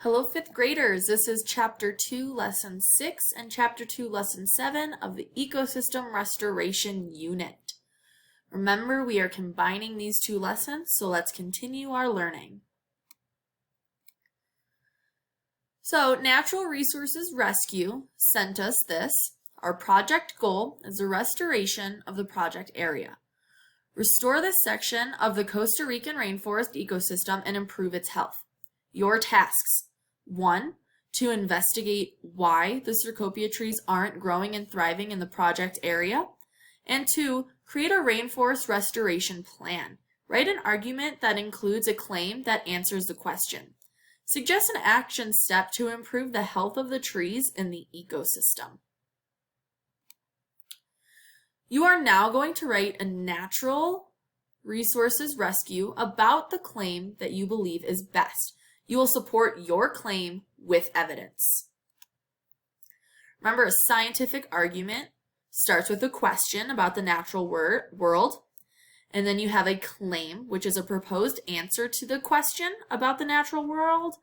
Hello, fifth graders. This is Chapter 2, Lesson 6 and Chapter 2, Lesson 7 of the Ecosystem Restoration Unit. Remember, we are combining these two lessons, so let's continue our learning. So, Natural Resources Rescue sent us this. Our project goal is the restoration of the project area. Restore this section of the Costa Rican rainforest ecosystem and improve its health. Your tasks. 1. To investigate why the Cecropia trees aren't growing and thriving in the project area. And 2. Create a rainforest restoration plan. Write an argument that includes a claim that answers the question. Suggest an action step to improve the health of the trees in the ecosystem. You are now going to write a natural resources rescue about the claim that you believe is best. You will support your claim with evidence. Remember, a scientific argument starts with a question about the natural world, and then you have a claim, which is a proposed answer to the question about the natural world,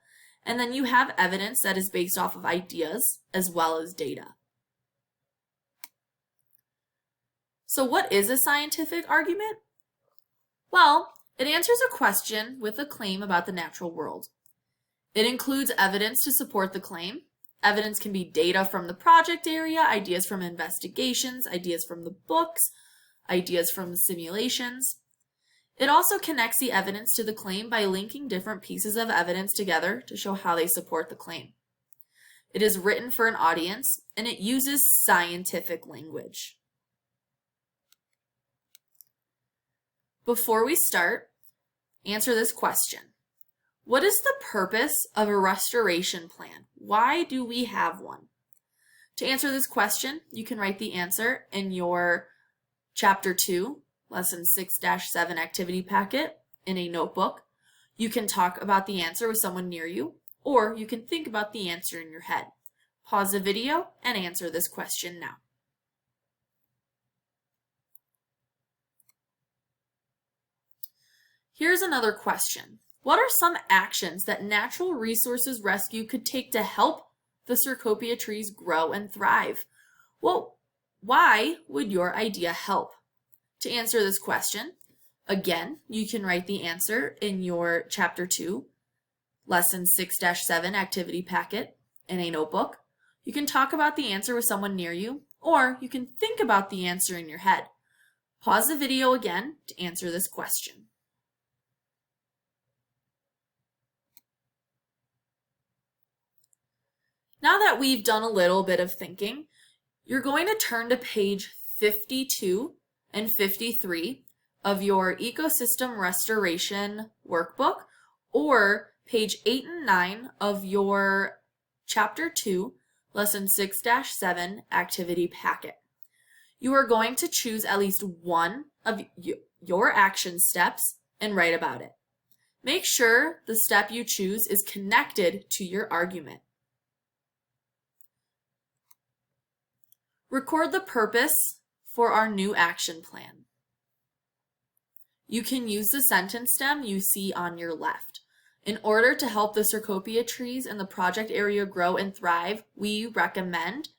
and then you have evidence that is based off of ideas as well as data. So what is a scientific argument? Well, it answers a question with a claim about the natural world. It includes evidence to support the claim. Evidence can be data from the project area, ideas from investigations, ideas from the books, ideas from simulations. It also connects the evidence to the claim by linking different pieces of evidence together to show how they support the claim. It is written for an audience, and it uses scientific language. Before we start, answer this question. What is the purpose of a restoration plan? Why do we have one? To answer this question, you can write the answer in your Chapter 2, Lesson 6-7 activity packet in a notebook. You can talk about the answer with someone near you, or you can think about the answer in your head. Pause the video and answer this question now. Here's another question. What are some actions that Natural Resources Rescue could take to help the Cecropia trees grow and thrive? Well, why would your idea help? To answer this question, again, you can write the answer in your Chapter 2, Lesson 6-7 activity packet in a notebook. You can talk about the answer with someone near you, or you can think about the answer in your head. Pause the video again to answer this question. Now that we've done a little bit of thinking, you're going to turn to page 52 and 53 of your Ecosystem Restoration Workbook, or page 8 and 9 of your Chapter 2, Lesson 6-7 activity packet. You are going to choose at least one of your action steps and write about it. Make sure the step you choose is connected to your argument. Record the purpose for our new action plan. You can use the sentence stem you see on your left. In order to help the Cecropia trees in the project area grow and thrive, we recommend ...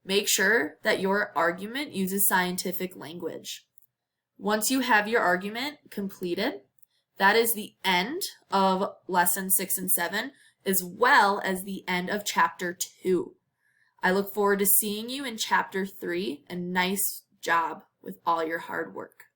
Make sure that your argument uses scientific language. Once you have your argument completed, that is the end of Lesson 6 and 7, as well as the end of Chapter 2. I look forward to seeing you in Chapter 3, and nice job with all your hard work.